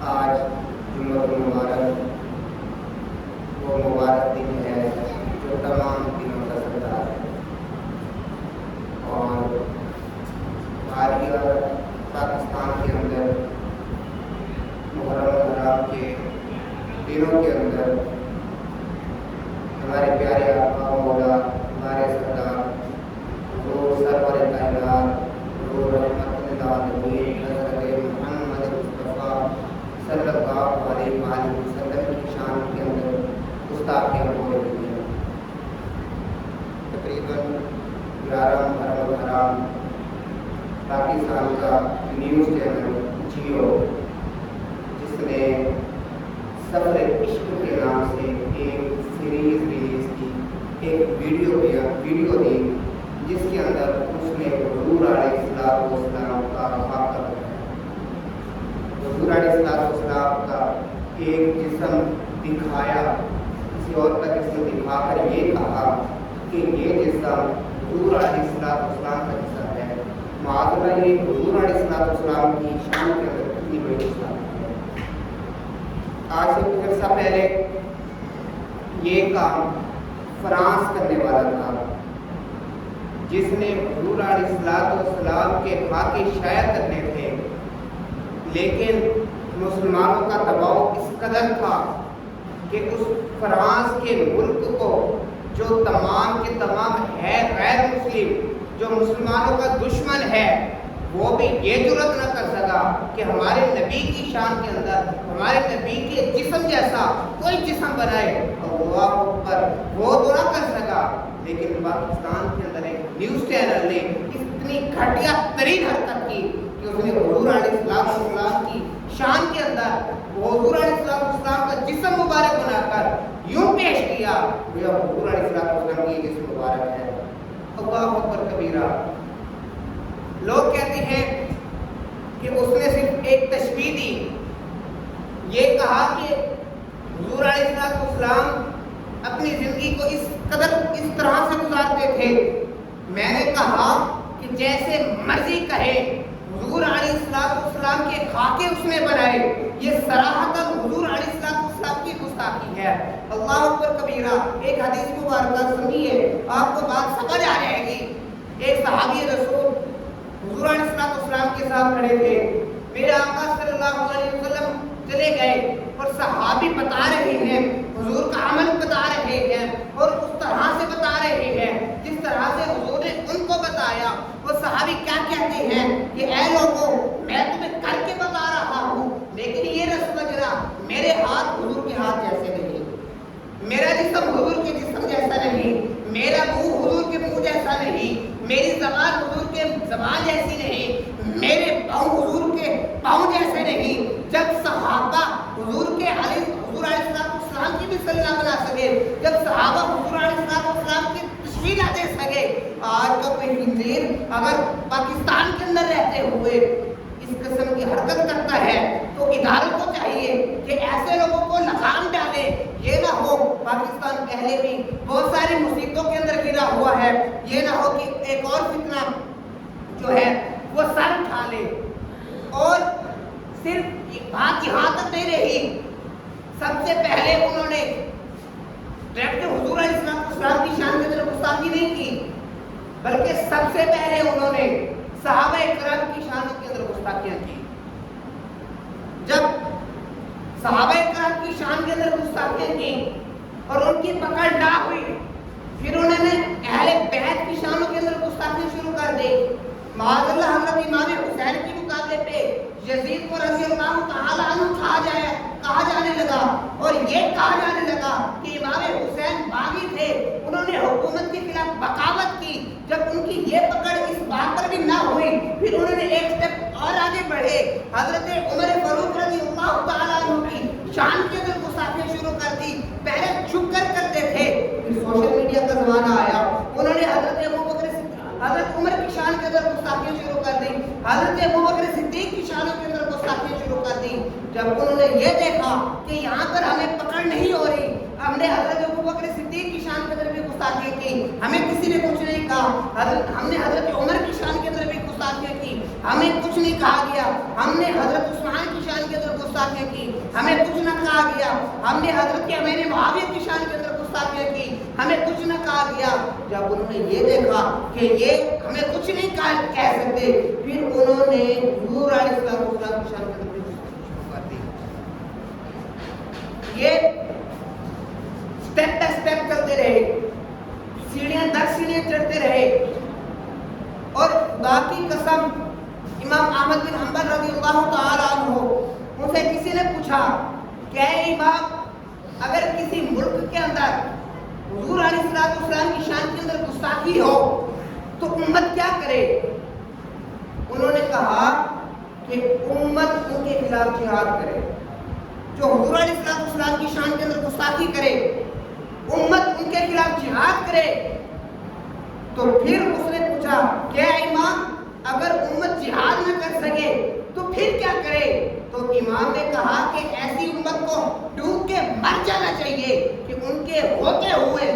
آج جمعہ مبارک وہ مبارک دن ہے جو تمام دنوں کا سردار ہے، اور بھارتی اور پاکستان کے اندر محرم الحرام کے دنوں کے اندر ہمارے پیارے آقا مولا ہمارے سردار حضور سرور کائنات حضور رحمت للعالمین حضرت محمد مصطفیٰ صلی اللہ علیہ وآلہ وسلم کی شان کے اندر گستاخیاں ہو رہی ہیں۔ تقریباً 11 محرم الحرام پاکستان کا نیوز چینل جیو، جس نے سفر عشق کے نام سے ایک سیریز ریلیز کی، ایک ویڈیو دی، جس کے اندر اس نے حضور علیہ السلام کا خاکہ بنایا۔ حضور علیہ السلام کا ایک جسم دکھایا، کسی اور کا جسم دکھا کر یہ کہا کہ یہ جسم حضور علیہ السلام کا جسم ہے۔ معاذ اللہ، یہ حضور علیہ السلام کی شان کے اندر کتنی بڑی گستاخی ہے۔ آج سے کچھ عرصہ پہلے یہ کام فرانس کرنے والا تھا، جس نے حضور علیہ السلام کے خاکے شائع کرنے تھے، لیکن مسلمانوں کا دباؤ اس قدر تھا کہ اس فرانس کے ملک کو جو تمام کے تمام ہے غیر مسلم، جو مسلمانوں کا دشمن ہے، وہ بھی یہ جرأت نہ کر سکا کہ ہمارے نبی کی شان کے اندر ہمارے نبی کے جسم جیسا کوئی جسم بنائے۔ اللہ اکبر، وہ تو نہ کر سکا، لیکن پاکستان کے اندر ایک نیوز چینل نے اتنی گھٹیا ترین حرکت کی کہ اس نے حضور علیہ السلام کی شان کے اندر حضور علیہ السلام کا جسم مبارک بنا کر یوں پیش کیا کہ حضور علیہ السلام کی جسم مبارک ہے۔ اللہ اکبر کبیرہ۔ لوگ کہتے ہیں کہ اس نے صرف ایک تشبیہ دی، یہ کہا کہ حضور علیہ السلام اپنی زندگی کو اس طرح سے گزارتے تھے۔ میں نے کہا کہ جیسے مرضی کہے، حضور علیہ السلام کے خاکے اس نے بنائے، یہ صراحتاً حضور علیہ السلام کی گستاخی ہے۔ اللہ اکبر کبیرہ۔ ایک حدیث مبارکہ سنیے، آپ کو بات سمجھ آ جائے گی۔ ایک صحابی رسول حضور علیہ السلام کے ساتھ کھڑے تھے، میرے آقا صلی اللہ علیہ وسلم چلے گئے اور صحابی بتا رہے ہیں، حضور کا عمل بتا رہے ہیں، اور اس طرح سے بتا رہے ہیں جس طرح سے حضور نے ان کو بتایا۔ وہ صحابی کیا کہتے ہیں کہ اے لوگوں، میں تمہیں کر کے بتا رہا ہوں، لیکن یہ نہ سمجھنا میرے ہاتھ حضور کے ہاتھ جیسے نہیں، میرا جسم حضور کے جسم جیسا نہیں، میرا منہ حضور کے منہ جیسا نہیں، میری زبان حضور کے زبان جیسی نہیں، میرے پاؤں حضور کے پاؤں جیسے نہیں۔ جب صحابہ حضور علیہ السلام کی بھی صلی نہ بنا سکے، جب صحابہ حضور علیہ السلام کی تشبیہ نہ دے سکے، آج کا کوئی خنزیر اگر پاکستان کے اندر رہتے ہوئے اس قسم کی حرکت کرتا ہے تو اداروں کو چاہیے کہ ایسے لوگوں کو لگام ڈالے۔ یہ نہ ہو پاکستان پہلے بھی بہت ساری مصیبتوں کے اندر گرا ہوا ہے، یہ نہ ہو کہ ایک اور فتنہ جو ہے وہ سر اٹھا لے۔ اور صرف بات یہاں تک نہیں رہی، سب سے پہلے انہوں نے ڈائریکٹ حضور علیہ السلام کی شان کے اندر گستاخی نہیں کی، بلکہ سب سے پہلے انہوں نے صحابہ کرام کی شانوں کے اندر گستاخیاں کی۔ جب صحابہ کرام کی شان کے اندر گستاخیاں کی اور ان کی پکڑ نہ ہوئی، پھر انہوں نے اہل بیت کی شانوں کے اندر گستاخی شروع کر دی۔ معاذ اللہ، حضرت امام حسین کے مقابلے پہ یزید کو رضی اللہ تعالیٰ عنہ کہا جانے لگا، اور یہ کہا جانے لگا کہ امام حسین باغی تھے، انہوں نے حکومت کے خلاف بغاوت کی۔ جب ان کی یہ پکڑ اس بات پر بھی نہ ہوئی، پھر انہوں نے ایک سٹیپ اور آگے بڑھے، حضرت عمر فاروق رضی اللہ تعالیٰ عنہ کی شان کے اندر گستاخیاں شروع کر دی۔ پہلے چھپ کر کرتے تھے، پھر سوشل میڈیا کا زمانہ آیا، انہوں نے حضرت عمر کی شان کے اندر گستاخیاں شروع کر دی، حضرت ابوبکر صدیق کی شانوں کے اندر گستاخیاں شروع کر دی۔ جب انہوں نے یہ دیکھا کہ یہاں پر ہمیں پکڑ نہیں ہو رہی، ہم نے حضرت ابوبکر صدیق کی شان کے اندر بھی گستاخیاں کی، ہمیں کسی نے کچھ نہیں کہا، ہم نے حضرت عمر کی شان کے اندر بھی گستاخیاں کی، ہمیں کچھ نہیں کہا گیا، ہم نے حضرت عثمان کی شان کے اندر گستاخیاں کی، ہمیں کچھ نہ کہا گیا، ہم نے حضرت امیر معاویہ کی شان کے اندر گستاخیاں کی، ہمیں کچھ نہ کہا گیا۔ جب انہوں نے یہ دیکھا کہ یہ ہمیں کچھ نہیں کہہ سکتے، پھر انہوں نے حضور علیہ السلام کی شان کے اندر یہ سٹیپ بائی سٹیپ چلتے رہے، سیڑھیاں در سیڑھیاں چڑھتے رہے۔ اور خدا کی قسم، امام احمد بن حنبل رضی اللہ تعالیٰ عنہ، ان سے کسی نے پوچھا کہ اے امام، اگر کسی ملک کے اندر حضور علیہ السلام کی شان کے اندر گستاخی ہو تو امت کیا کرے؟ انہوں نے کہا کہ امت ان کے خلاف جہاد کرے۔ جو حضور علیہ السلام کی شان کے اندر گستاخی کرے، امت ان کے خلاف جہاد کرے۔ تو پھر اس نے پوچھا کہ اے امام، اگر امت جہاد نہ کر سکے تو پھر کیا کرے؟ تو امام نے کہا کہ ایسی امت کو ڈوب کے مر جانا چاہیے کہ ان کے ہوتے ہوئے